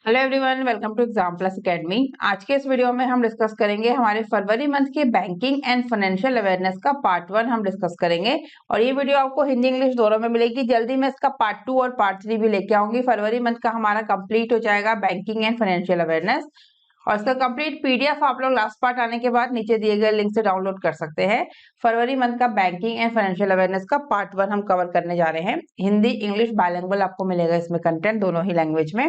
Hello everyone, welcome to exam plus academy. आज के इस वीडियो में हम डिस्कस करेंगे हमारे फरवरी मंथ के बैंकिंग एंड फाइनेंशियल अवेयरनेस का पार्ट 1 हम डिस्कस करेंगे। और ये वीडियो आपको हिंदी इंग्लिश दोनों में मिलेगी। जल्दी मैं इसका पार्ट 2 और पार्ट 3 भी लेके आऊंगी। फरवरी मंथ का हमारा कंप्लीट हो जाएगा बैंकिंग एंड फाइनेंशियल अवेयरनेस, और इसका कंप्लीट पीडीएफ आप लोग लास्ट पार्ट आने के बाद नीचे दिए गए लिंक से डाउनलोड कर सकते हैं। फरवरी मंथ का बैंकिंग एंड फाइनेंशियल अवेयरनेस का पार्ट 1 हम कवर करने जा रहे हैं। हिंदी इंग्लिश बाइलिंगुअल आपको मिलेगा इसमें कंटेंट दोनों ही लैंग्वेज में।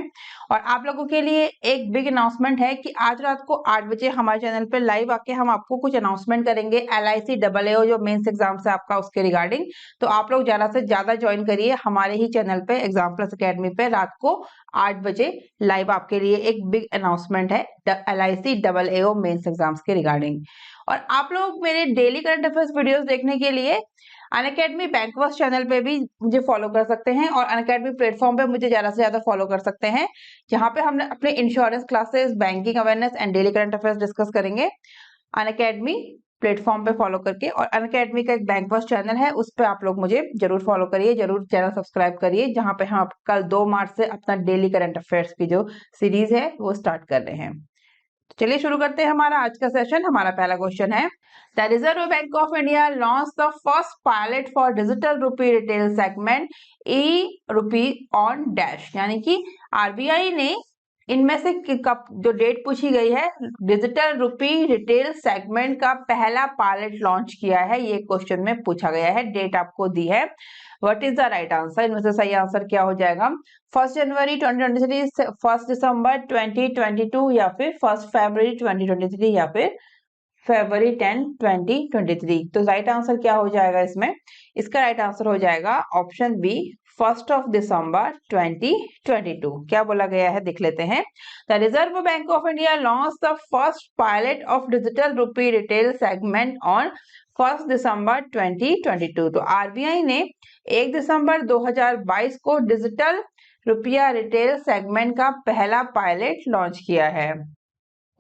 और आप लोगों के लिए एक बिग अनाउंसमेंट है कि आज रात को 8 बजे हमारे चैनल पे लाइव आके हम आपको कुछ अनाउंसमेंट करेंगे LIC AAO जो मेंस एग्जाम से आपका उसके रिगार्डिंग। तो आप लोग ज्यादा से ज्यादा ज्वाइन करिए हमारे ही चैनल पे एग्जाम प्लस एकेडमी पे। रात को 8 बजे लाइव आपके लिए एक बिग अनाउंसमेंट है LIC AAO मेंस एग्जाम्स के रिगार्डिंग। और आप लोग मेरे डेली करंट अफेयर्स वीडियोस देखने के लिए अनअकैडमी बैंकवर्स चैनल पे भी मुझे फॉलो कर सकते हैं, और अनअकैडमी प्लेटफॉर्म पे मुझे ज्यादा से ज्यादा फॉलो कर सकते हैं, जहां पे हम अपने insurance classes, banking awareness and daily current affairs discuss करेंगे अनअकैडमी प्लेटफॉर्म पे फॉलो करके। और अनअकैडमी का एक बैंकवर्स चैनल है, उस पर आप लोग मुझे जरूर फॉलो करिए, जरूर चैनल सब्सक्राइब करिए, जहां पे हम कल 2 मार्च से अपना डेली करंट अफेयर्स की जो सीरीज है वो स्टार्ट कर रहे हैं। चलिए शुरू करते हैं हमारा आज का सेशन। हमारा पहला क्वेश्चन है, the reserve Bank of India launch the first pilot for digital rupee retail segment E rupee on dash. यानी कि आरबीआई ने इनमें से जो डेट पूछी गई है, डिजिटल रुपी रिटेल सेगमेंट का पहला पायलट लॉन्च किया है, ये क्वेश्चन में पूछा गया है। डेट आपको दी है। What is the right answer? इनमें से सही आंसर क्या हो जाएगा? 1 जनवरी 2023, 1 दिसंबर 2022, या फिर 1 फरवरी 2023, या फिर फरवरी 10 2023। तो राइट आंसर क्या हो जाएगा इसमें? इसका राइट आंसर हो जाएगा ऑप्शन बी, 1 दिसंबर 2022। क्या बोला गया है देख लेते हैं। The reserve Bank of India launch the first pilot of digital rupee retail segment on 1 दिसंबर 2022। तो आरबीआई ने 1 दिसंबर 2022 को डिजिटल रुपया रिटेल सेगमेंट का पहला पायलट लॉन्च किया है।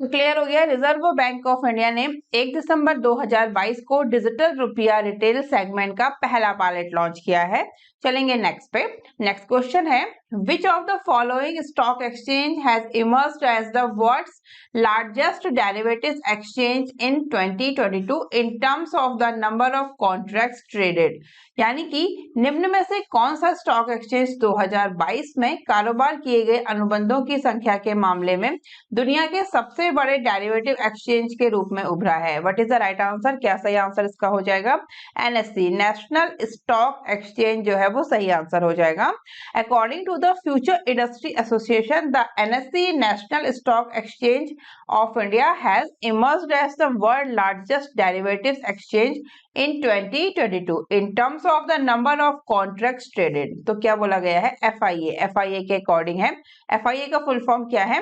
क्लियर हो गया। रिजर्व बैंक ऑफ इंडिया ने 1 दिसंबर 2022 को डिजिटल रुपया रिटेल सेगमेंट का पहला पायलट लॉन्च किया है। चलेंगे नेक्स्ट पे। नेक्स्ट क्वेश्चन है, which of the following stock exchange has emerged as the world's largest derivatives exchange in 2022 in terms of the number of contracts traded. यानी कि निम्न में से कौन सा स्टॉक एक्सचेंज 2022 में कारोबार किए गए अनुबंधों की संख्या के मामले में दुनिया के सबसे बड़े डेरिवेटिव एक्सचेंज के रूप में उभरा है? What is the right answer? क्या सही आंसर इसका हो जाएगा? NSE, नेशनल स्टॉक एक्सचेंज जो है वो सही आंसर हो जाएगा। According to the future industry association, the NSE national stock exchange of India has emerged as the world largest derivatives exchange in 2022 in terms of the number of contracts traded. तो क्या बोला गया है? FIA के according है। FIA का full form क्या है?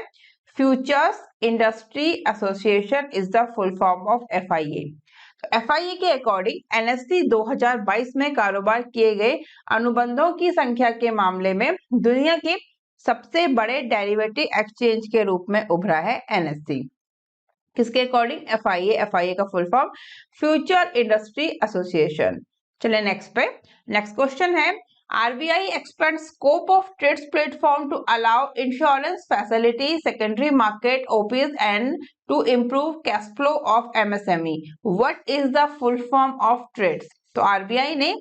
Futures industry association is the full form of FIA। तो FIA के अकॉर्डिंग NSE 2022 में कारोबार किए गए अनुबंधों की संख्या के मामले में दुनिया के सबसे बड़े डेरिवेटिव एक्सचेंज के रूप में उभरा है NSE। किसके अकॉर्डिंग? FIA का full form future industry association. चलिए नेक्स्ट पे। नेक्स्ट क्वेश्चन है, RBI expands scope of TRADES platform to allow insurance facilities, secondary market OPs and to improve cash flow of MSME. What is the full form of TRADES? तो RBI ने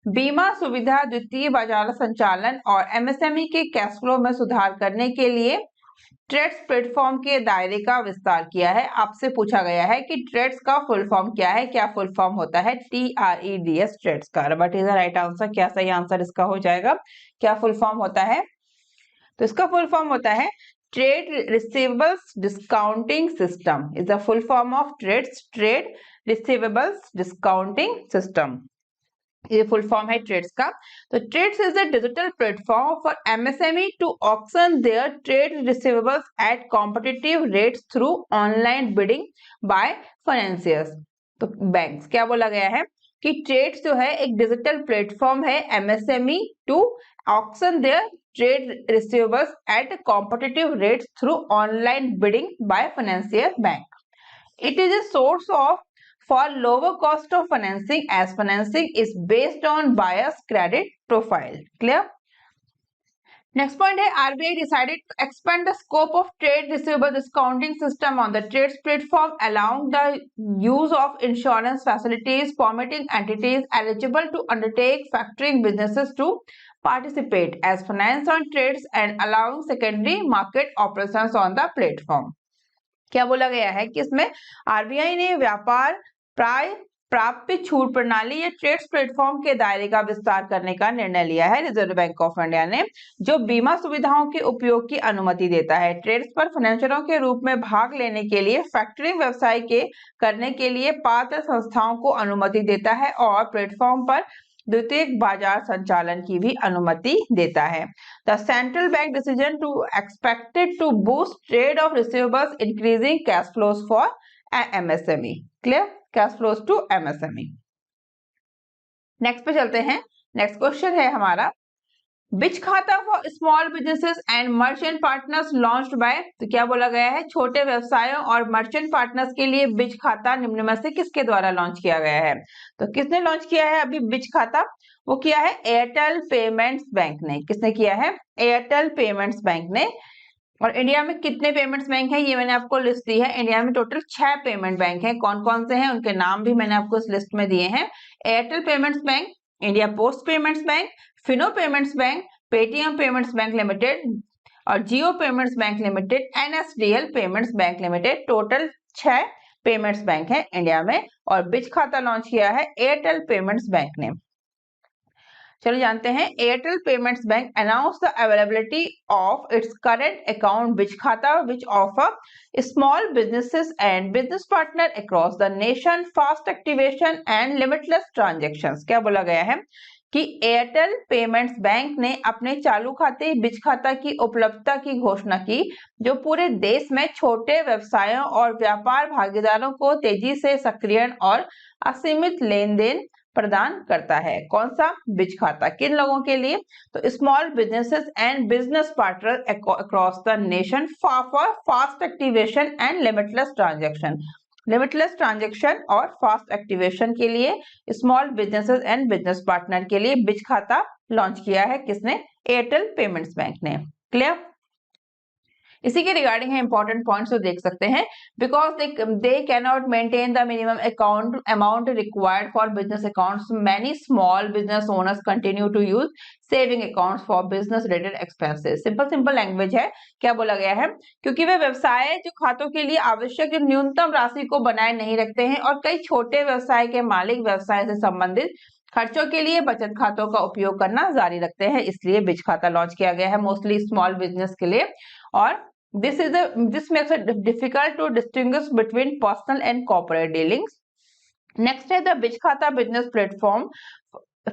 बीमा सुविधा, द्वितीय बाजार संचालन और MSME के कैश फ्लो में सुधार करने के लिए ट्रेड्स प्लेटफॉर्म के दायरे का विस्तार किया है। आपसे पूछा गया है कि ट्रेड्स का फुल फॉर्म क्या है? क्या फुल फॉर्म होता है? TREDS, ट्रेड्स का। What is the right answer? क्या सही आंसर इसका हो जाएगा? क्या फुल फॉर्म होता है? तो इसका फुल फॉर्म होता है trade receivables discounting system is the full form of TReDS. Trade receivables discounting system, ये फुल फॉर्म है ट्रेड्स का। तो TReDS is a digital platform for MSME to auction their trade receivables at competitive rates through online bidding by financiers. तो banks, क्या बोला गया है कि ट्रेड्स जो है एक डिजिटल प्लेटफॉर्म है MSME to auction their trade receivables at competitive rates through online bidding by financier bank. It is a source of for lower cost of financing as financing is based on buyer's credit profile. Clear? Next point है RBI decided to expand the scope of trade receivable discounting system on the TReDS platform along the use of insurance facilities permitting entities eligible to undertake factoring businesses to participate as finance on trades and allowing secondary market operations on the platform। क्या बोला गया है कि इसमें RBI ने व्यापार प्राप्य छूट प्रणाली या ट्रेड्स प्लेटफॉर्म के दायरे का विस्तार करने का निर्णय लिया है रिजर्व बैंक ऑफ इंडिया ने, जो बीमा सुविधाओं के उपयोग की अनुमति देता है। ट्रेड्स पर फाइनेंसरों के रूप में भाग लेने के लिए फैक्टरिंग व्यवसाय के करने के लिए पात्र संस्थाओं को अनुमति देता है और प्लेटफॉर्म पर द्वितीयक बाजार संचालन की भी अनुमति देता है। The central bank decision to expected to boost trade of receivables increasing cash flows for MSME. Clear? Cash flows to MSME. Next पे चलते हैं। नेक्स्ट क्वेश्चन है हमारा बिच खाता for small businesses and merchant partners launched by. तो क्या बोला गया है, छोटे व्यवसायों और मर्चेंट पार्टनर्स के लिए बिच खाता निम्न में से किसके द्वारा लॉन्च किया गया है? तो किसने लॉन्च किया है अभी बिच खाता? वो किया है एयरटेल पेमेंट्स बैंक ने। किसने किया है? एयरटेल पेमेंट्स बैंक ने। और इंडिया में कितने पेमेंट्स बैंक है ये मैंने आपको लिस्ट दी है। इंडिया में टोटल 6 पेमेंट बैंक है। कौन कौन से हैं उनके नाम भी मैंने आपको इस लिस्ट में दिए हैं। Airtel payments bank, India post payments bank, Fino payments bank, Paytm payments bank limited और Jio payments bank limited, NSDL payments bank limited. Total 6 payments bank है इंडिया में और बिच खाता लॉन्च किया है एयरटेल पेमेंट्स बैंक ने। चलो जानते हैं। Airtel payments bank announce the availability of its current account which खाता which offer small businesses and business partner across the nation fast activation and limitless transactions. क्या बोला गया है कि एयरटेल पेमेंट्स बैंक ने अपने चालू खाते बिच खाता की उपलब्धता की घोषणा की, जो पूरे देश में छोटे व्यवसायों और व्यापार भागीदारों को तेजी से सक्रियण और असीमित लेन देन प्रदान करता है। कौन सा? बिच खाता। किन लोगों के लिए? तो small businesses and business partner across the nation for fast activation and limitless transaction. Limitless transaction और फास्ट एक्टिवेशन के लिए small businesses and business partner के लिए बिच खाता लॉन्च किया है किसने? एयरटेल पेमेंट्स बैंक ने। क्लियर? इसी के रिगार्डिंग है इंपॉर्टेंट पॉइंट्स जो देख सकते हैं। Because they can not maintain the minimum account amount required for business accounts, many small business owners continue to use saving accounts for business related expenses. Simple language है। क्या बोला गया है? क्योंकि वे व्यवसाय जो खातों के लिए आवश्यक न्यूनतम राशि को बनाए नहीं रखते हैं और कई छोटे व्यवसाय के मालिक व्यवसाय से संबंधित खर्चों के लिए बचत खातों का उपयोग करना जारी रखते हैं, इसलिए बिच खाता लॉन्च किया गया है मोस्टली स्मॉल बिजनेस के लिए। और this makes it difficult to distinguish between personal and corporate dealings. Next है the बिच खाता business platform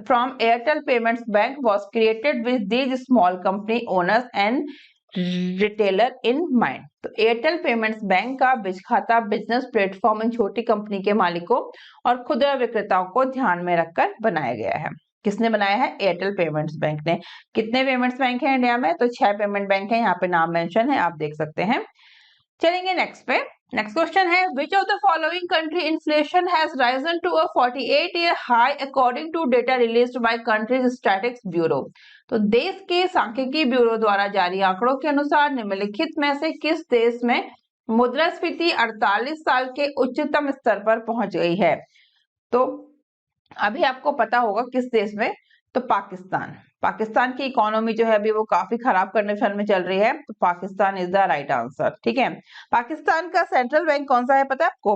from Airtel Payments Bank was created with these small company owners and retailer in mind। तो Airtel payments bank का बिच खाता business platform इन छोटी company के मालिकों और खुदरा विक्रेताओं को ध्यान में रखकर बनाया गया है। किसने बनाया है? एयरटेल पेमेंट्स बैंक ने। कितने पेमेंट्स बैंक है इंडिया में? तो 6 पेमेंट बैंक है। यहाँ पे नाम मेंशन है, आप देख सकते हैं। चलेंगे नेक्स्ट पे। नेक्स्ट क्वेश्चन है which of the following country inflation has risen to a 48-year high according to data released by country's statistics bureau. तो देश के सांख्यिकी ब्यूरो द्वारा जारी आंकड़ों के अनुसार निम्नलिखित में से किस देश में मुद्रास्फीति 48 साल के उच्चतम स्तर पर पहुंच गई है? तो अभी आपको पता होगा किस देश में? तो पाकिस्तान की इकोनॉमी जो है अभी वो काफी खराब कंडीशन में चल रही है, तो Pakistan is the right answer. ठीक है। पाकिस्तान का सेंट्रल बैंक कौन सा है पता है आपको?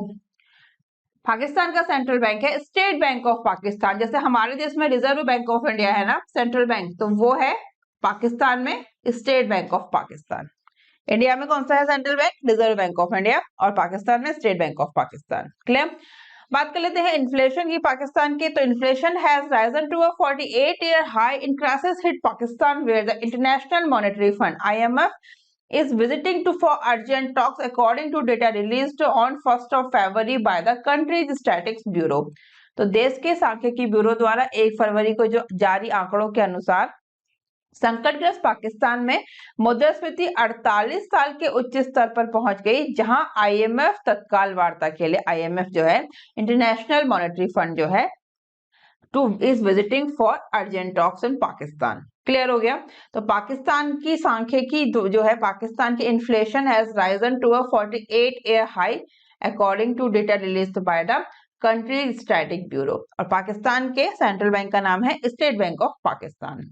पाकिस्तान का सेंट्रल बैंक है स्टेट बैंक ऑफ पाकिस्तान। जैसे हमारे देश में रिजर्व बैंक ऑफ इंडिया है ना सेंट्रल बैंक, तो वो है पाकिस्तान में State Bank of Pakistan. India में कौन सा है central bank? Reserve Bank of India. और पाकिस्तान में State Bank of Pakistan. Clear? बात कर लेते हैं इन्फ्लेशन की पाकिस्तान की। तो inflation has risen to a 48-year high in crisis hit Pakistan where the International Monetary Fund IMF is visiting to for urgent talks according to data released on 1st of February by the country's statistics bureau। तो देश के सांख्यिकी bureau द्वारा 1 फरवरी को जो जारी आंकड़ों के अनुसार संकटग्रस्त पाकिस्तान में मुद्रास्फीति 48 साल के उच्च स्तर पर पहुंच गई, जहां IMF तत्काल वार्ता के लिए, IMF जो है इंटरनेशनल मॉनेटरी फंड जो है, two is visiting for urgent talks in Pakistan. Clear हो गया। तो पाकिस्तान की सांख्यिकी जो है, पाकिस्तान की inflation has risen to a 48 year high according to data released by the country static bureau. और पाकिस्तान के सेंट्रल बैंक का नाम है स्टेट बैंक ऑफ पाकिस्तान।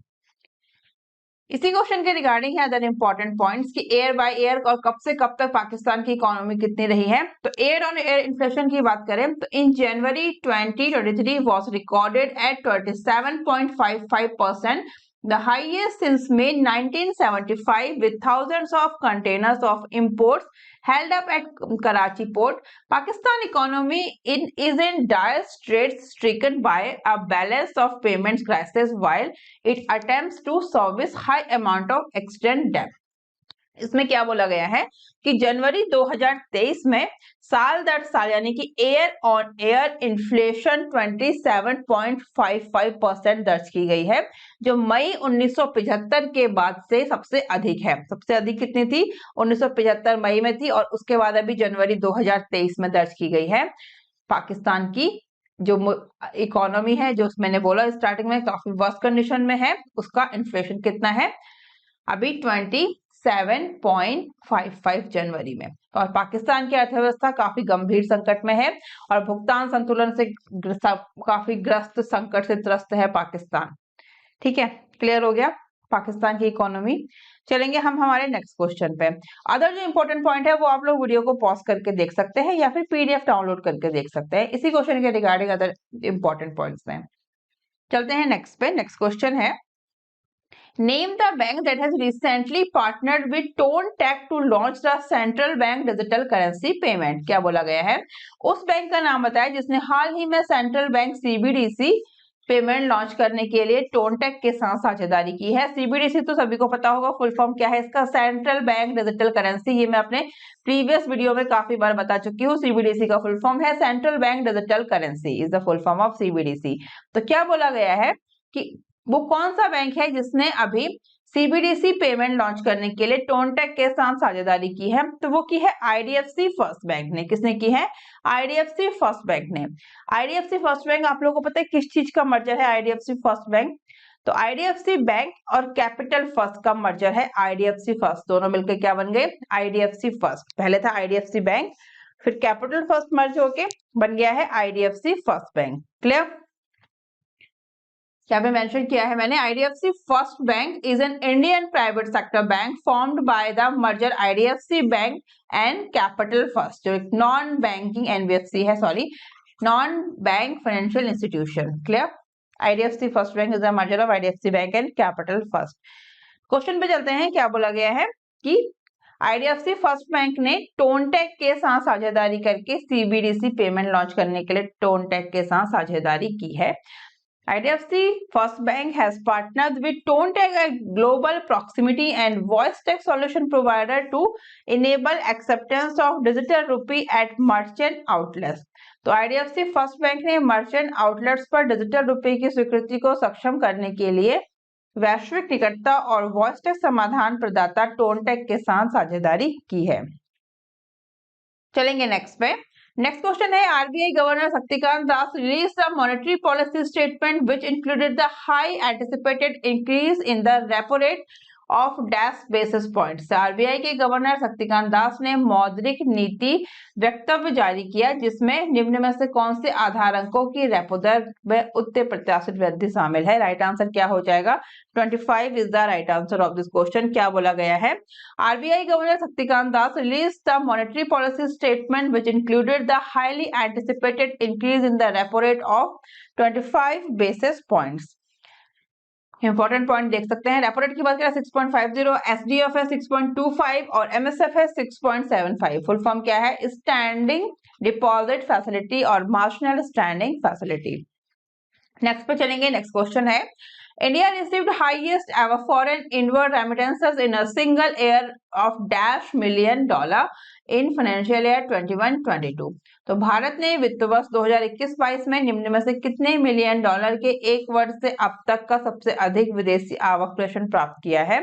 इसी क्वेश्चन के रिगार्डिंग है अदर इंपॉर्टेंट पॉइंट्स कि ईयर बाय ईयर और कब से कब तक पाकिस्तान की इकोनॉमी कितनी रही है। तो ईयर ऑन ईयर इन्फ्लेशन की बात करें तो इन जनवरी 2023 was recorded at 27.55%, the highest since May 1975, with thousands of containers of imports held up at Karachi port. Pakistan economy is in dire straits, stricken by a balance of payments crisis while it attempts to service high amount of extant debt. इसमें क्या बोला गया है कि जनवरी 2023 में साल दर साल यानी कि ईयर ऑन ईयर इन्फ्लेशन 27.55% दर्ज की गई है, जो मई 1975 के बाद से सबसे अधिक है। सबसे अधिक कितनी थी? 1975 मई में थी, और उसके बाद अभी जनवरी 2023 में दर्ज की गई है। पाकिस्तान की जो इकोनॉमी है, जो मैंने बोला स्टार्टिंग में काफी वर्स्ट कंडीशन में है, उसका इन्फ्लेशन कितना है अभी 27.55 जनवरी में। और पाकिस्तान की अर्थव्यवस्था काफी गंभीर संकट में है और भुगतान संतुलन से काफी ग्रस्त, संकट से त्रस्त है पाकिस्तान। ठीक है, क्लियर हो गया पाकिस्तान की इकोनॉमी। चलेंगे हम हमारे नेक्स्ट क्वेश्चन पे। अदर जो इंपॉर्टेंट पॉइंट है वो आप लोग वीडियो को पॉज करके देख सकते हैं या फिर पीडीएफ डाउनलोड करके देख सकते हैं। इसी क्वेश्चन के रिगार्डिंग अदर इंपॉर्टेंट पॉइंट्स हैं। चलते हैं नेक्स्ट पे। नेक्स्ट क्वेश्चन है, Name the bank that has recently partnered with ToneTech to launch the central bank digital currency payment। क्या बोला गया है? उस बैंक का नाम बताया जिसने हाल ही में central bank CBDC payment launch करने के लिए टोनटेक के साथ साझेदारी की है। CBDC तो सभी को पता होगा, फुल फॉर्म क्या है इसका? Central bank digital currency. ये मैं अपने प्रीवियस वीडियो में काफी बार बता चुकी हूँ। CBDC का फुल फॉर्म है central bank digital currency, is the full form of CBDC। तो क्या बोला गया है कि वो कौन सा बैंक है जिसने अभी CBDC पेमेंट लॉन्च करने के लिए टोनटेक के साथ साझेदारी की है? तो वो की है IDFC फर्स्ट बैंक ने। किसने की है? IDFC फर्स्ट बैंक ने। IDFC फर्स्ट बैंक आप लोगों को पता है किस चीज का मर्जर है? IDFC फर्स्ट बैंक, तो IDFC बैंक और कैपिटल फर्स्ट का मर्जर है। IDFC फर्स्ट दोनों मिलकर क्या बन गए? IDFC first. पहले था IDFC बैंक, फिर कैपिटल फर्स्ट मर्ज होके बन गया है IDFC फर्स्ट बैंक। क्लियर? यहाँ पे मेंशन किया है मैंने, IDFC first bank is an Indian private sector bank formed by the merger IDFC bank and capital first, जो एक नॉन बैंकिंग NBFC है, sorry non bank financial institution. Clear? IDFC first bank is the merger of IDFC bank and capital first. Question पे चलते हैं। क्या बोला गया है कि IDFC फर्स्ट बैंक ने टोनटेक के साथ साझेदारी करके CBDC पेमेंट लॉन्च करने के लिए टोनटेक के साथ साझेदारी की है। IDFC First Bank has partnered with ToneTech, a global proximity and voice tech solution provider, to enable acceptance of digital rupee at merchant outlets। तो IDFC First Bank ने मर्चेंट आउटलेट्स पर डिजिटल रुपए की स्वीकृति को सक्षम करने के लिए वैश्विक निकटता और वॉइस टेक समाधान प्रदाता टोनटेक के साथ साझेदारी की है। चलेंगे नेक्स्ट पे। नेक्स्ट क्वेश्चन है, RBI governor Shaktikanta Das release the monetary policy statement which included the high anticipated increase in the repo rate of dash basis points. RBI के गवर्नर शक्तिकांत दास ने मौद्रिक नीति वक्तव्य जारी किया जिसमें निम्न में से कौन से आधार अंकों की रेपो दर में उच्च प्रत्याशित वृद्धि शामिल है? राइट आंसर क्या हो जाएगा? 25 is the right answer of this question. क्या बोला गया है? RBI governor Shaktikanta Das released the monetary policy statement which included the highly anticipated increase in the repo rate of 25 basis points। Important point देख सकते हैं। रेपो रेट की बात करें 6.50, SDF है 6.25 और MSF है 6.75। फुल फॉर्म क्या है? स्टैंडिंग डिपॉजिट फैसिलिटी और मार्जिनल स्टैंडिंग फैसिलिटी। नेक्स्ट पे चलेंगे। नेक्स्ट क्वेश्चन है, India received highest ever foreign inward remittances in a single year of $1 million in financial year 21-22। तो भारत ने वित्त वर्ष 2021-22 में निम्न में से कितने मिलियन डॉलर के एक वर्ष से अब तक का सबसे अधिक विदेशी आवक प्रेषण प्राप्त किया है?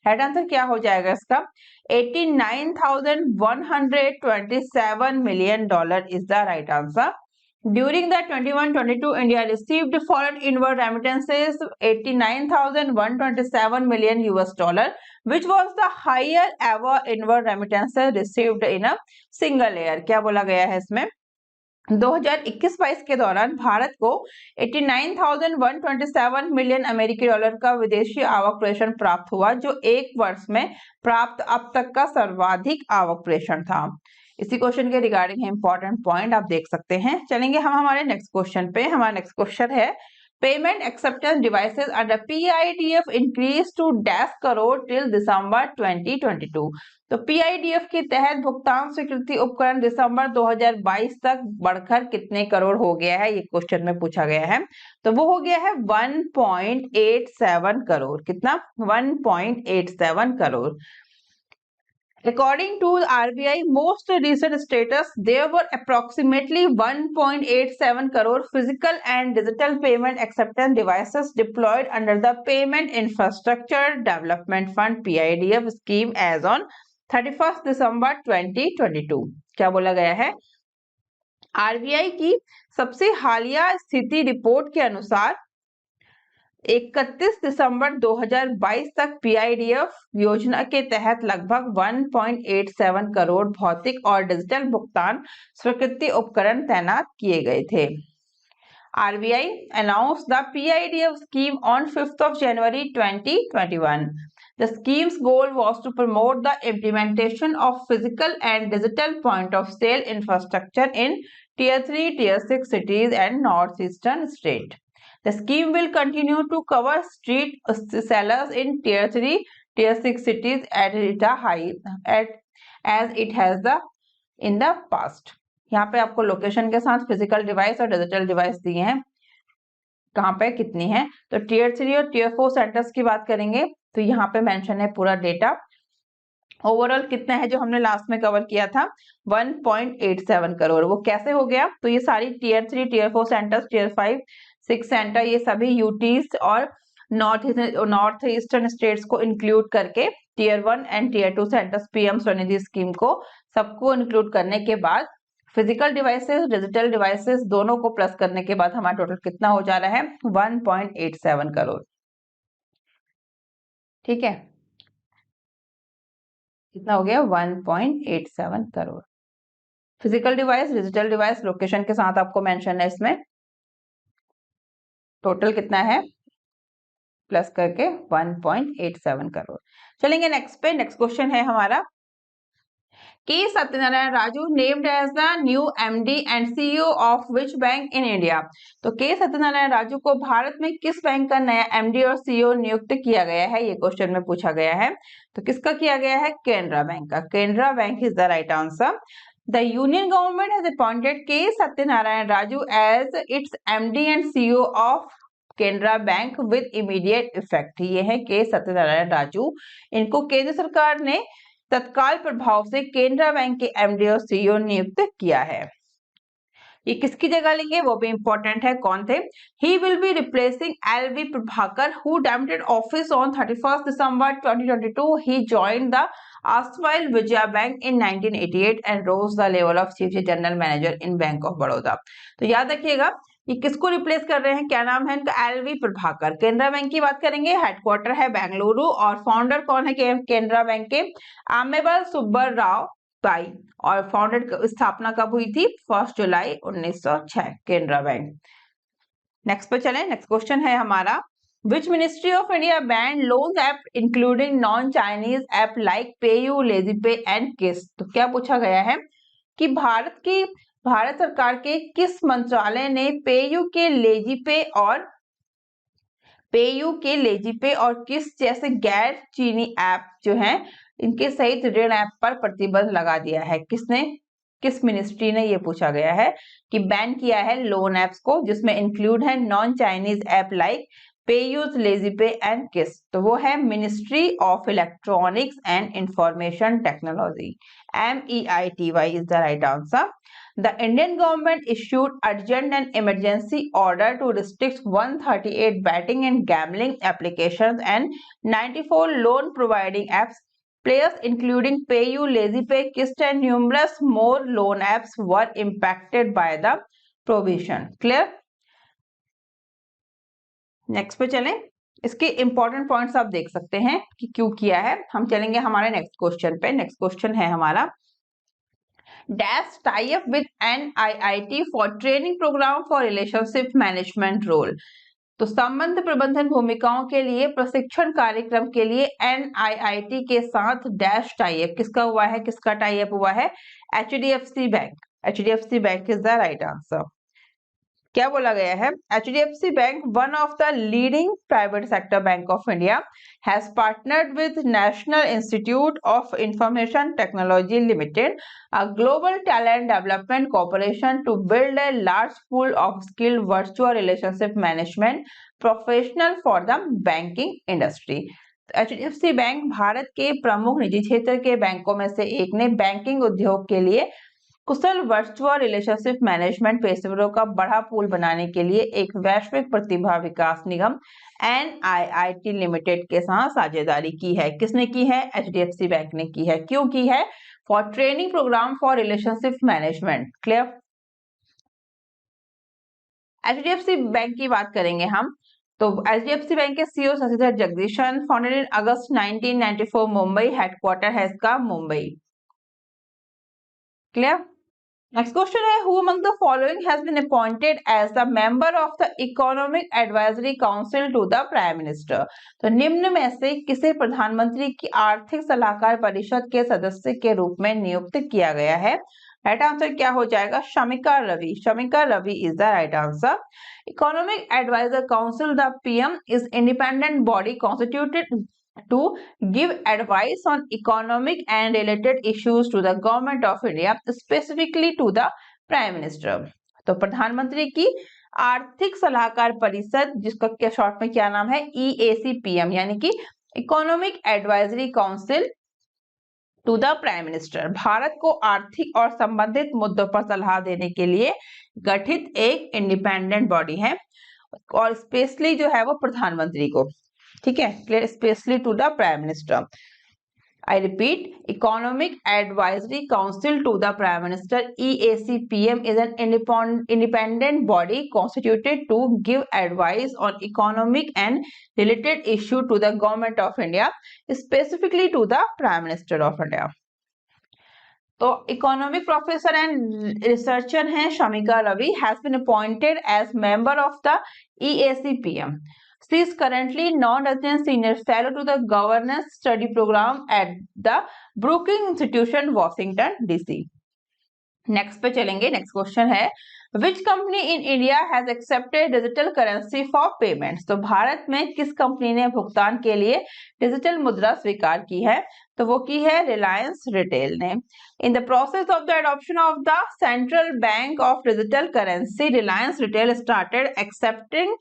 राइट आंसर क्या हो जाएगा इसका? 89,127 million dollar is the right answer During the 21-22, India received foreign inward remittances $89,127 million US, which was the higher ever inward remittances received in a single year. क्या बोला गया है इसमें? 2021-22 के दौरान भारत को 89,127 मिलियन अमेरिकी डॉलर का विदेशी आवक प्रेषण प्राप्त हुआ, जो एक वर्ष में प्राप्त अब तक का सर्वाधिक आवक प्रेषण था। इसी क्वेश्चन के रिगार्डिंग इंपॉर्टेंट पॉइंट आप देख सकते हैं। चलेंगे हम हमारे नेक्स्ट क्वेश्चन पे। हमारा नेक्स्ट क्वेश्चन है payment acceptance devices under PIDF increase to dash crore till दिसंबर 2022। तो PIDF के तहत भुगतान स्वीकृति उपकरण दिसंबर 2022 तक बढ़कर कितने करोड़ हो गया है, ये क्वेश्चन में पूछा गया है। तो वो हो गया है 1.87 करोड़। कितना? 1.87 crore. According to RBI most recent status, there were approximately 1.87 crore physical and digital payment acceptance devices deployed under the Payment Infrastructure Development Fund PIDF scheme as on 31st December 2022। क्या बोला गया है? RBI की सबसे हालिया स्थिति रिपोर्ट के अनुसार 31 दिसंबर 2022 तक PIDF योजना के तहत लगभग 1.87 करोड़ भौतिक और डिजिटल भुगतान स्वीकृति उपकरण तैनात किए गए थे। RBI announced the PIDF scheme on 5th of January 2021. The scheme's goal was to promote the implementation of physical and digital point of sale infrastructure in Tier 3, Tier 6 cities and northeastern states. The scheme will continue to cover street sellers in Tier 3, Tier 6 cities as it has in the past. यहाँ पे आपको location के साथ physical device और digital device दिए हैं, कहाँ पे कितनी है। तो Tier 3 और Tier 4 सेंटर्स की बात करेंगे तो यहाँ पे मेंशन है पूरा डेटा। ओवरऑल कितना है जो हमने लास्ट में कवर किया था? 1.87 करोड़। वो कैसे हो गया? तो ये सारी Tier 3, Tier 4 centres, Tier 5, 6 centre, ये सभी यूटीज और नॉर्थ ईस्टर्न स्टेट्स को इंक्लूड करके Tier 1 and Tier 2 centres PM Svanidhi scheme को सबको इंक्लूड करने के बाद फिजिकल डिवाइसेस, डिजिटल डिवाइसेस दोनों को प्लस करने के बाद हमारा टोटल कितना हो जा रहा है? 1.87 करोड़। ठीक है, कितना हो गया? 1.87 crore. Physical device, digital device, location के साथ आपको मेंशन है इसमें। टोटल कितना है प्लस करके? 1.87 करोड़। चलेंगे नेक्स्ट पे। नेक्स्ट क्वेश्चन है हमारा K Satyanarayana Raju named as the new MD and CEO of which bank in India. तो के सत्यनारायण राजू को भारत में किस बैंक का नया MD और CEO नियुक्त किया गया है, ये क्वेश्चन में पूछा गया है। तो किसका किया गया है? केनरा बैंक का। Canara bank is the right answer. The union government has appointed K. Satyanarayan Raju as its MD and CEO of Canara bank with immediate effect. ये है के सत्यनारायण राजू। इनको केंद्र सरकार ने तत्काल प्रभाव से केनरा बैंक के MD और CEO नियुक्त किया है। ये किसकी जगह लेंगे वो भी इंपॉर्टेंट है। कौन थे? He will be replacing LV Prabhakar who demitted office on 31st December 2022। He joined the erstwhile Vijaya Bank in 1988 and rose the level of Chief General Manager in Bank of Baroda। तो याद रखिएगा ये किसको replace कर रहे हैं, क्या नाम है इनका? LV प्रभाकर। केनरा बैंक की बात करेंगे, हेडक्वार्टर है बेंगलुरु और फाउंडर कौन है केनरा बैंक के? आमेबल सुब्बर राव बाई। और फाउंडेड स्थापना कब हुई थी? 1 जुलाई 1906 केनरा बैंक। नेक्स्ट पे चलें। नेक्स्ट क्वेश्चन है हमारा Which Ministry of India banned loans app including non-Chinese app like PayU, LazyPay and Kiss। तो क्या पूछा गया है कि भारत सरकार के किस मंत्रालय ने PayU के LazyPay और Kiss जैसे गैर चीनी ऐप जो हैं इनके सहित ऋण ऐप पर प्रतिबंध लगा दिया है? किसने? किस मिनिस्ट्री ने ये पूछा गया है कि बैन किया है लोन एप्स को जिसमें इंक्लूड है non Chinese app like PayU, LazyPay and Kiss। तो वो है ministry of electronics and information technology. MEITY is the right answer। The Indian government issued urgent and emergency order to restrict 138 betting and gambling applications and 94 loan providing apps. Players including PayU, LazyPay, Kiss and numerous more loan apps were impacted by the provision. Clear? Next पे चलें। इसके important points आप देख सकते हैं कि क्यों किया है। हम चलेंगे हमारे नेक्स्ट क्वेश्चन पे। नेक्स्ट क्वेश्चन है हमारा, dash tie up with NIIT for training program for relationship management role. तो संबंध प्रबंधन भूमिकाओं के लिए प्रशिक्षण कार्यक्रम के लिए NIIT के साथ डैश टाई अप किसका हुआ है? किसका टाई अप हुआ है? HDFC bank. HDFC bank is the right answer. क्या बोला गया है? HDFC bank, one of the leading private sector bank of India, has partnered with national institute of information technology limited, a global talent development corporation, to build a large pool of skilled virtual relationship management professional for the banking industry. HDFC bank Bharat के प्रमुख निजी क्षेत्र के बैंकों में से एक ने बैंकिंग उद्योग के लिए कुशल वर्चुअल रिलेशनशिप मैनेजमेंट पेशेवरों का बड़ा पूल बनाने के लिए एक वैश्विक प्रतिभा विकास निगम NIIT लिमिटेड के साथ साझेदारी की है। किसने की है? HDFC बैंक ने की है। क्यों की है? For training program for relationship management. Clear? HDFC bank की बात करेंगे हम तो HDFC बैंक के CEO Shashidhar Jagdishan, founded in August 1994 Mumbai, headquarter है इसका मुंबई। क्लियर? Next question है, who among the following has been appointed as the member of the Economic Advisory Council to the Prime Minister? तो निम्न में से किसे प्रधानमंत्री की आर्थिक सलाहकार परिषद के सदस्य के रूप में नियुक्त किया गया है? राइट आंसर क्या हो जाएगा? Shamika Ravi. Shamika Ravi is the right answer. Economic advisor council, the PM, is independent body constituted to give advice on economic and related issues to the government of India, specifically to the Prime Minister. तो प्रधानमंत्री की आर्थिक सलाहकार परिषद, जिसका short में क्या नाम है? EACPM, यानी कि economic advisory council to the prime minister, Bharat को आर्थिक और संबंधित मुद्दों पर सलाह देने के लिए गठित एक इंडिपेंडेंट बॉडी है और स्पेशली जो है वो प्रधानमंत्री को, ठीक है, clear, specially to the prime minister. I repeat, economic advisory council to the prime minister, EACPM, is an independent body constituted to give advice on economic and related issue to the government of India, specifically to the Prime Minister of India. तो economic professor and researcher हैं Shamika Ravi, has been appointed as member of the EACPM. She is currently non-resident senior fellow to the governance study program at the Brookings Institution, Washington DC. Next पे चलेंगे। Next question है, which company in India has accepted digital currency for payments? तो भारत में किस company ने भुगतान के लिए डिजिटल मुद्रा स्वीकार की है? तो वो की है रिलायंस रिटेल ने। In the process of the adoption of the central bank of digital currency, Reliance retail started accepting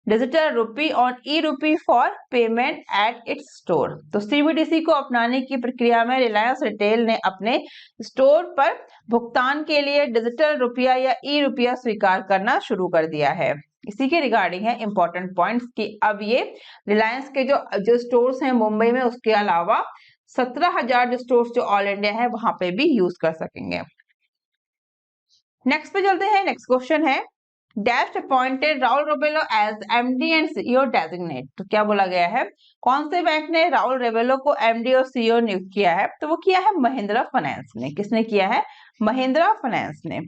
digital rupee on e-RUPI for payment at its store. तो CBDC को अपनाने की प्रक्रिया में रिलायंस रिटेल ने अपने स्टोर पर भुगतान के लिए डिजिटल रुपया या ई-रुपया स्वीकार करना शुरू कर दिया है। इसी के रिगार्डिंग है इंपॉर्टेंट पॉइंट्स कि अब ये रिलायंस के जो स्टोर्स हैं मुंबई में, उसके अलावा 17,000 जो स्टोर्स जो ऑल इंडिया है वहां पे भी यूज कर सकेंगे। नेक्स्ट पे चलते हैं। नेक्स्ट क्वेश्चन है, डैश अपॉइंटेड राहुल रेवेलो as MD and CEO designate. तो क्या बोला गया है? कौन से बैंक ने राहुल रेवेलो को MD और CEO नियुक्त किया है? तो वो किया है महिंद्रा फाइनेंस ने। किसने किया है? महिंद्रा फाइनेंस ने।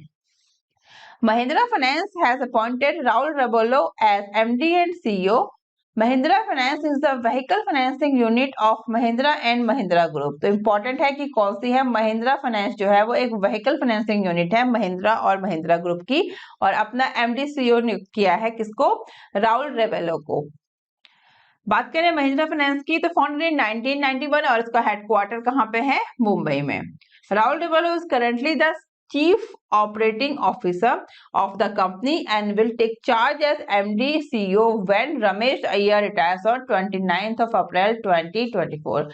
Mahindra finance has appointed Rahul रेवेलो as MD and CEO. Mahindra finance is the vehicle financing unit of Mahindra and Mahindra group. तो इंपॉर्टेंट है कि कौन सी है? महिंद्रा फाइनेंस जो है वो एक व्हीकल फाइनेंसिंग यूनिट है महिंद्रा और महिंद्रा ग्रुप की, और अपना MD CEO नियुक्त किया है किसको? राहुल रेवेलो को। बात करें महिंद्रा फाइनेंस की तो फाउंडेड इन 1991 और इसका हेडक्वार्टर कहाँ पे है? मुंबई में। राहुल रेवेलो is currently the Chief Operating Officer of the company and will take charge as MD CEO when Ramesh Iyer retires on 29th of April 2024.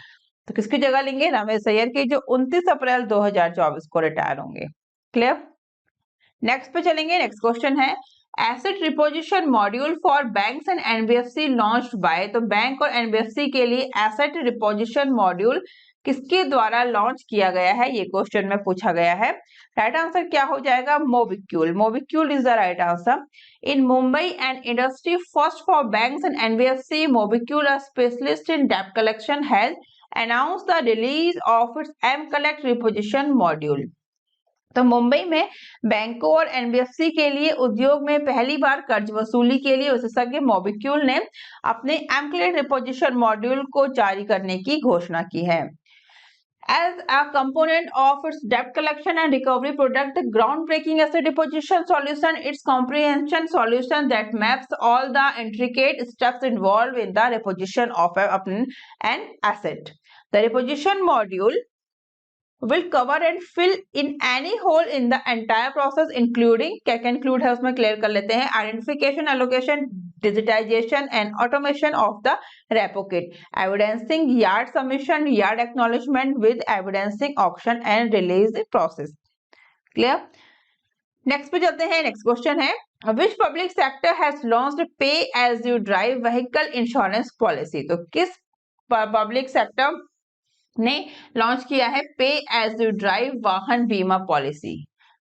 तो किसकी जगह लेंगे? रमेश अय्यर की, जो 29 अप्रैल 2024 को रिटायर होंगे। क्लियर? नेक्स्ट पे चलेंगे। नेक्स्ट क्वेश्चन है, asset reposition module for banks and NBFC launched by. तो बैंक और NBFC के लिए एसेट रिपोजिशन मॉड्यूल किसके द्वारा लॉन्च किया गया है, ये क्वेश्चन में पूछा गया है। राइट आंसर क्या हो जाएगा, Mobicule. Mobicule is the right answer. In Mumbai and industry first for banks and NBFC, Mobicule a specialist in डेब्ट collection has announced the release of its M-Collect reposition module। तो मुंबई में बैंकों और एनबीएफसी के लिए उद्योग में पहली बार कर्ज वसूली के लिए विशेषज्ञ मोबिक्यूल ने अपने M-Collect रिपोजिशन मॉड्यूल को जारी करने की घोषणा की है। As a component of its debt collection and recovery product, the groundbreaking asset reposition solution, its comprehensive solution that maps all the intricate steps involved in the reposition of an asset. The reposition module will cover and fill in any hole in the entire process, including क्या क्या include है उसमें clear कर लेते हैं, identification, allocation, digitization and automation of the repo kit, evidencing yard submission, yard acknowledgement with evidencing auction and release process। Clear? Next पे चलते हैं। नेक्स्ट क्वेश्चन है, which public sector has launched pay as you drive vehicle insurance policy. तो किस public sector ने launch किया है पे एज यू ड्राइव वाहन बीमा पॉलिसी?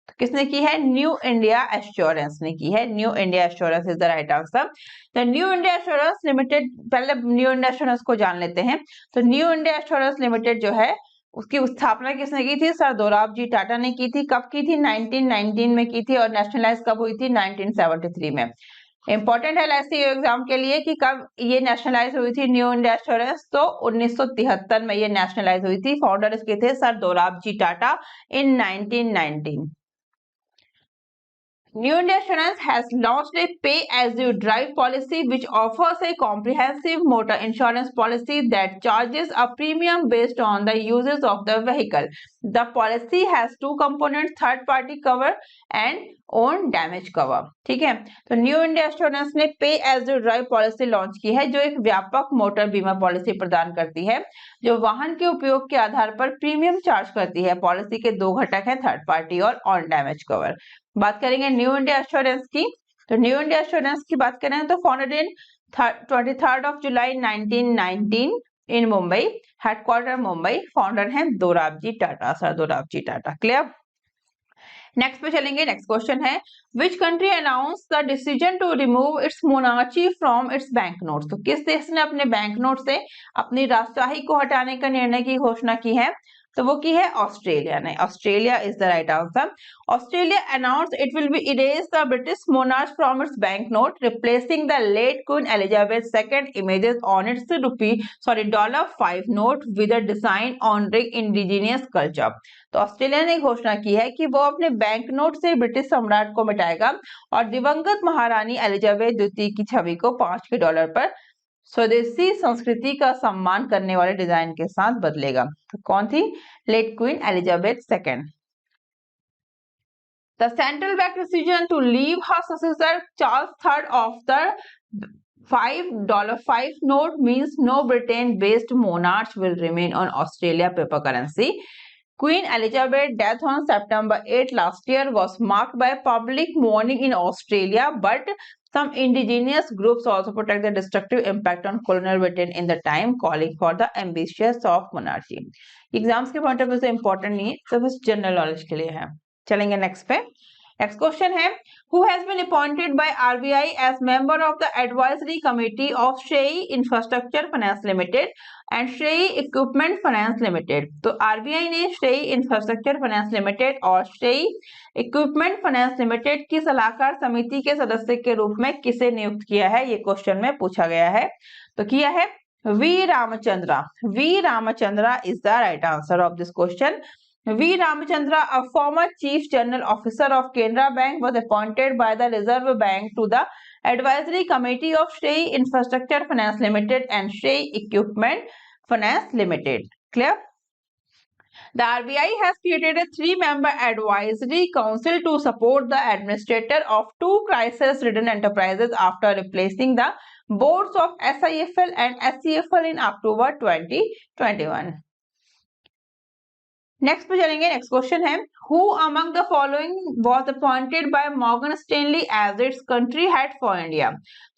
तो किसने की है, न्यू इंडिया एश्योरेंस ने की है। New India assurance is the right answer. तो न्यू इंडिया एश्योरेंस लिमिटेड, पहले न्यू इंडिया एश्योरेंस को जान लेते हैं। तो न्यू इंडिया एश्योरेंस लिमिटेड जो है उसकी स्थापना किसने की थी, सर दोराबजी टाटा ने की थी। कब की थी, 1919 में की थी। और नेशनलाइज कब हुई थी, 1973 में। इंपॉर्टेंट है एलआईसी एग्जाम के लिए कि कब ये नेशनलाइज हुई थी न्यू इंडिया एश्योरेंस, तो 1973 में ये नेशनलाइज हुई थी। फाउंडर इसके थे sir Dorabji Tata in 1919। New India Assurance has launched a pay-as-you-drive policy which offers a comprehensive motor insurance policy that charges a premium based on the uses of the vehicle. The policy has two components, third-party cover and own damage cover। ठीक है, तो new India assurance ने pay as you drive policy launch की है, जो एक व्यापक motor बीमा पॉलिसी प्रदान करती है, जो वाहन के उपयोग के आधार पर प्रीमियम चार्ज करती है। पॉलिसी के दो घटक हैं, थर्ड पार्टी और ऑन डैमेज कवर। बात करेंगे न्यू इंडिया एश्योरेंस की। तो न्यू इंडिया एश्योरेंस की बात करें तो founded in 23 July 1919 in Mumbai, headquarter Mumbai. Founder हैं Dorabji Tata, sir Dorabji Tata. Clear? Next पे चलेंगे। नेक्स्ट क्वेश्चन है, which country announce the decision to remove its monarchy from its bank notes. तो किस देश ने अपने बैंक नोट से अपनी राजशाही को हटाने का निर्णय की घोषणा की है? तो वो की है ऑस्ट्रेलिया ने। Australia is the right answer. Australia announced it will be erase the British monarch from its bank note, replacing the late queen Elizabeth second images on its $5 note with a design honouring indigenous culture. तो Australia ने घोषणा की है कि वो अपने bank note से British सम्राट को मिटाएगा और दिवंगत महारानी एलिजाबेथ द्वितीय की छवि को $5 पर स्वदेशी संस्कृति का सम्मान करने वाले डिजाइन के साथ बदलेगा। तो कौन थी, late queen Elizabeth second. The central bank decision to leave her successor Charles third of the $5 note means no Britain based monarch will remain on Australia paper currency. Queen Elizabeth's death on September 8 last year was marked by public mourning in Australia, but some indigenous groups also protect the destructive impact on colonial Britain in the time, calling for the ambitions of monarchy। Exams के point of view से important नहीं है, तो बस general knowledge के लिए है। चलेंगे नेक्स्ट पे। नेक्स्ट क्वेश्चन है, who has been appointed by RBI as member of the advisory committee of Shrey Infrastructure Finance Limited and Shrey Equipment Finance Limited। तो RBI ने Shrey Infrastructure Finance Limited और Shrey Equipment Finance Limited की सलाहकार समिति के सदस्य के रूप में किसे नियुक्त किया है, ये क्वेश्चन में पूछा गया है। तो किया है V Ramachandra। V Ramachandra is the right answer of this question। V Ramachandra, a former Chief General Officer of Canara Bank, was appointed by the Reserve Bank to the Advisory Committee of Shrey Infrastructure Finance Limited and Shrey Equipment Finance Limited। Clear? The RBI has created a 3-member advisory council to support the administrator of 2 crisis-ridden enterprises after replacing the boards of SIFL and SCFL in October 2021। Next पे चलेंगे। Next question है who among the following was appointed by Morgan Stanley as its country head for India.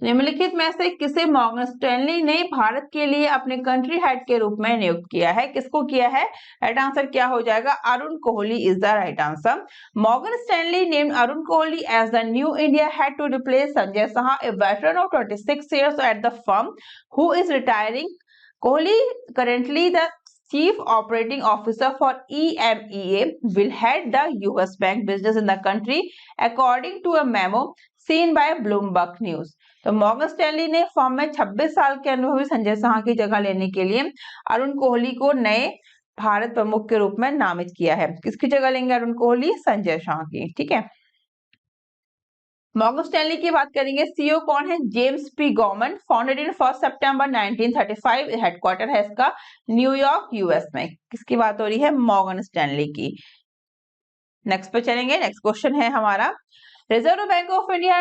निम्नलिखित में से किसे Morgan Stanley ने भारत के लिए अपने कंट्री हेड के रूप में नियुक्त किया है? किसको किया है? राइट आंसर क्या हो जाएगा? Arun Kohli is the right answer. Morgan Stanley named Arun Kohli as the new India head to replace Sanjay Saha, a veteran of 26 years at the firm who is retiring. Kohli, currently the Chief Operating Officer for EMEA, will head the US bank business in the country, according to a memo seen by Bloomberg News. तो Morgan Stanley ने firm में 26 साल के अनुभवी संजय साहा की जगह लेने के लिए अरुण कोहली को नए भारत प्रमुख के रूप में नामित किया है। किसकी जगह लेंगे अरुण कोहली? संजय साहा की। ठीक है। मॉर्गन स्टैनली की बात करेंगे। सीईओ कौन है? James P Gorman, founded in 1 सितंबर 1935। हेडक्वार्टर है इसका न्यूयॉर्क यूएस में। किसकी बात हो रही है? मॉर्गन स्टैनली की। नेक्स्ट पे चलेंगे। नेक्स्ट क्वेश्चन है हमारा Reserve Bank of India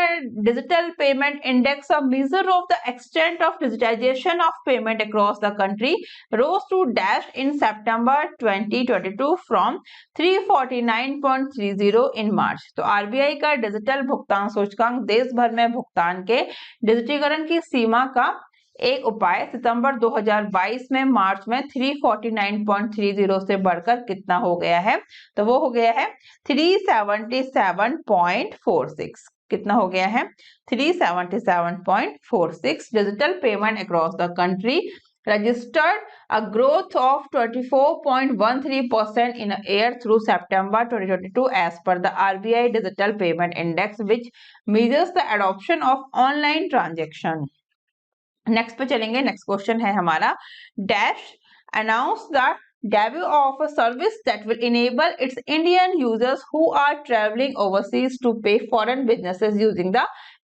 Digital Payment Index, a measure of the extent of digitization of payment across the country, rose to dash in September 2022 from 349.30 in March. तो RBI का digital भुगतान सूचकांक देश भर में भुगतान के डिजिटीकरण की सीमा का एक उपाय सितंबर 2022 में मार्च में 349.30 से बढ़कर कितना हो गया है? तो वो हो गया है 377.46। कितना हो गया है? 377.46। Digital payment across the country registered a growth of 24.13% in a year through September 2022 as per the RBI Digital Payment Index, which measures the adoption of online transaction. Next पे चलेंगे। नेक्स्ट क्वेश्चन है हमारा dash announce the debut of a service that will enable its Indian users who are traveling overseas to pay foreign businesses using the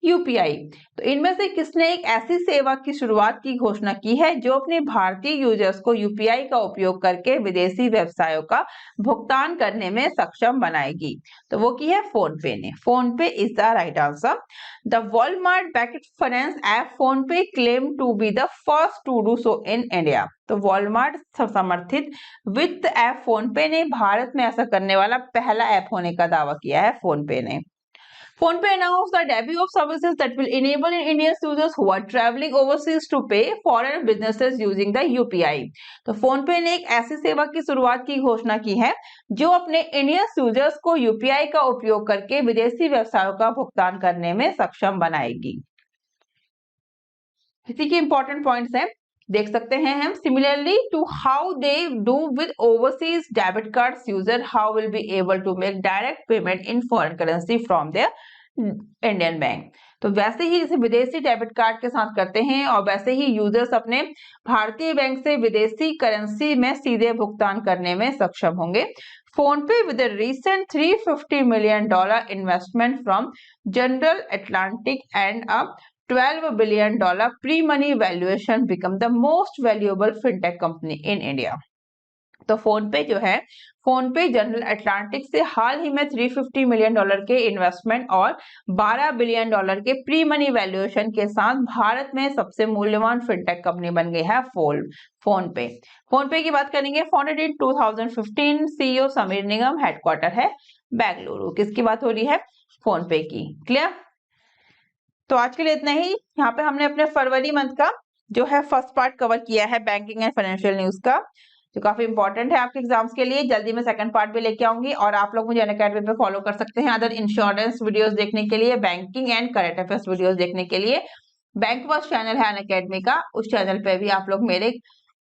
UPI। तो इनमें से किसने एक ऐसी सेवा की शुरुआत की घोषणा की है जो अपने भारतीय यूजर्स को यूपीआई का उपयोग करके विदेशी व्यवसायों का भुगतान करने में सक्षम बनाएगी? तो वो की है फोनपे ने। PhonePe is the right answer. The Walmart backed finance app PhonePe claim to be the first to do so in India. तो वॉलमार्ट समर्थित वित्त ऐप फोनपे ने भारत में ऐसा करने वाला पहला ऐप होने का दावा किया है फोनपे ने। PhonePe announced the debut of services that will enable Indian users who are traveling overseas to pay foreign businesses using the UPI। तो PhonePe ने एक ऐसी सेवा की शुरुआत की घोषणा की है जो अपने इंडियन यूजर्स को यूपीआई का उपयोग करके विदेशी व्यवसायों का भुगतान करने में सक्षम बनाएगी। इसी के इंपॉर्टेंट पॉइंट्स हैं, देख सकते हैं हम। Similarly to how they do with overseas debit cards, user how will be able to make direct payment in foreign currency from their Indian bank. तो वैसे ही जैसे विदेशी डेबिट कार्ड के साथ करते हैं और वैसे ही यूजर्स अपने भारतीय बैंक से विदेशी करेंसी में सीधे भुगतान करने में सक्षम होंगे। PhonePe with a recent $350 million investment from General Atlantic and a $12 billion pre-money valuation become the most valuable fintech company in India। तो फोनपे जो है, फोनपे जनरल अटलांटिक से हाल ही में $350 मिलियन के इन्वेस्टमेंट और $12 बिलियन के प्री मनी वैल्यूएशन के साथ भारत में सबसे मूल्यवान फिनटेक कंपनी बन गई है फोनपे। फोनपे की बात करेंगे। Founded in 2015, CEO Sameer Nigam, headquarter है बेंगलुरु। किसकी बात हो रही है? फोनपे की। क्लियर? तो आज के लिए इतना ही। यहाँ पे हमने अपने फरवरी मंथ का जो है फर्स्ट पार्ट कवर किया है बैंकिंग एंड फाइनेंशियल न्यूज का, जो काफी इंपॉर्टेंट है आपके एग्जाम्स के लिए। जल्दी में सेकंड पार्ट भी लेके आऊंगी और आप लोग मुझे अनअकैडमी पे फॉलो कर सकते हैं अदर इंश्योरेंस वीडियोस देखने के लिए, banking and current affairs videos देखने के लिए। बैंक बस चैनल है अनअकैडमी का, उस चैनल पे भी आप लोग मेरे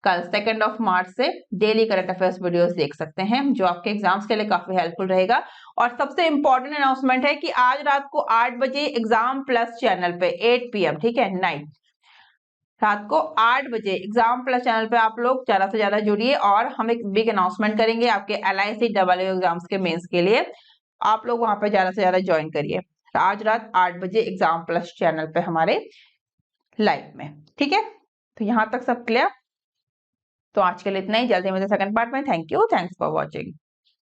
कल 2 मार्च से डेली करंट अफेयर्स वीडियोस देख सकते हैं, जो आपके एग्जाम्स के लिए काफी हेल्पफुल रहेगा। और सबसे इंपॉर्टेंट अनाउंसमेंट है कि आज रात को 8 बजे एग्जाम प्लस चैनल पे 8 PM, ठीक है, नाइट रात को 8 बजे एग्जाम प्लस चैनल पे आप लोग ज्यादा से ज्यादा जुड़िए और हम एक बिग अनाउंसमेंट करेंगे आपके LIC WA एग्जाम्स के मेंस के लिए। आप लोग वहां पे ज्यादा से ज्यादा ज्वाइन करिए। आज रात 8 बजे एग्जाम प्लस चैनल पे हमारे लाइव में, ठीक है। तो यहाँ तक सब क्लियर। तो आज के लिए इतना ही, जल्दी मिलते हैं सेकंड पार्ट में। Thank you, thanks for watching.